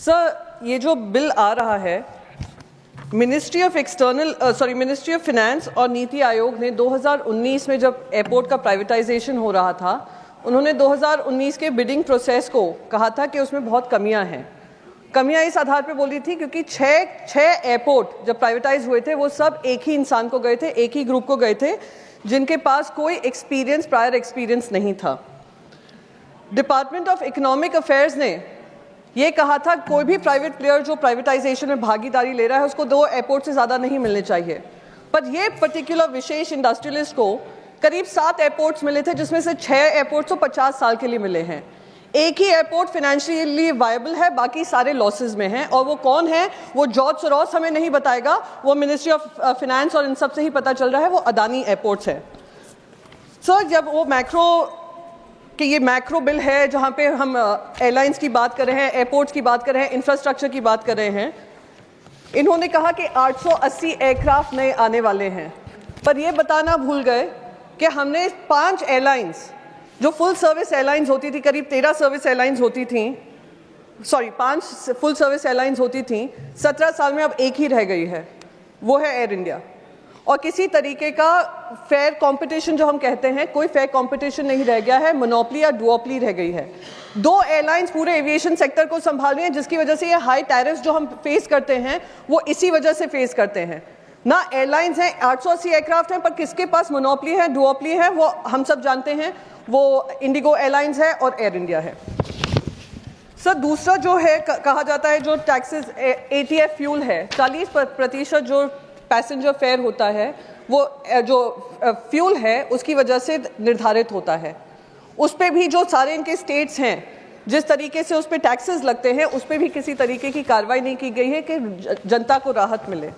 Sir, ये जो bill आ रहा है, मिनिस्ट्री ऑफ फिनेंस और नीति आयोग ने 2019 में जब एयरपोर्ट का प्राइवेटाइजेशन हो रहा था, उन्होंने 2019 के बिडिंग प्रोसेस को कहा था कि उसमें बहुत कमियां हैं। कमियां इस आधार पर बोली थी क्योंकि छह एयरपोर्ट जब प्राइवेटाइज हुए थे वो सब एक ही इंसान को गए थे, एक ही ग्रुप को गए थे, जिनके पास कोई प्रायर एक्सपीरियंस नहीं था। डिपार्टमेंट ऑफ इकोनॉमिक अफेयर्स ने ये कहा था कोई भी प्राइवेट प्लेयर जो प्राइवेटाइजेशन में भागीदारी ले रहा है उसको 2 एयरपोर्ट से ज़्यादा नहीं मिलने चाहिए। पर ये पर्टिकुलर विशेष इंडस्ट्रियलिस्ट को करीब 7 एयरपोर्ट्स मिले थे, जिसमें से 6 एयरपोर्ट्स तो 50 साल के लिए मिले हैं। एक ही एयरपोर्ट फाइनेंशियली वायबल है, बाकी सारे लॉसेज में हैं। और वो कौन है? वो जॉर्ज सोरोस हमें नहीं बताएगा, वो मिनिस्ट्री ऑफ फिनेंस और इन सब से ही पता चल रहा है, वो अदानी एयरपोर्ट्स है। सर, जब वो ये मैक्रो बिल है जहाँ पे हम एयरलाइंस की बात कर रहे हैं, एयरपोर्ट्स की बात कर रहे हैं, इंफ्रास्ट्रक्चर की बात कर रहे हैं, इन्होंने कहा कि 880 एयरक्राफ्ट नए आने वाले हैं। पर ये बताना भूल गए कि हमने 5 एयरलाइंस जो फुल सर्विस एयरलाइंस होती थी, करीब 13 सर्विस एयरलाइंस होती थी, 5 फुल सर्विस एयरलाइंस होती थी, 17 साल में अब एक ही रह गई है, वो है एयर इंडिया। और किसी तरीके का फेयर कंपटीशन जो हम कहते हैं, कोई फेयर कंपटीशन नहीं रह गया है, मोनोपोली या डुओपोली रह गई है। 2 एयरलाइंस पूरे एविएशन सेक्टर को संभाल रही हैं, जिसकी वजह से ये हाई टैरिफ्स जो हम फेस करते हैं वो इसी वजह से फेस करते हैं। ना एयरलाइंस हैं, 880 एयरक्राफ्ट हैं, पर किसके पास मोनोपोली है, डुओपोली है, वो हम सब जानते हैं, वो इंडिगो एयरलाइंस है और एयर इंडिया है। सर, दूसरा जो है कहा जाता है जो टैक्सेस ATF फ्यूल है, 40% जो पैसेंजर फेयर होता है वो जो फ्यूल है उसकी वजह से निर्धारित होता है। उस पे भी जो सारे इनके स्टेट्स हैं, जिस तरीके से उस पे टैक्सेस लगते हैं, उस पे भी किसी तरीके की कार्रवाई नहीं की गई है कि जनता को राहत मिले।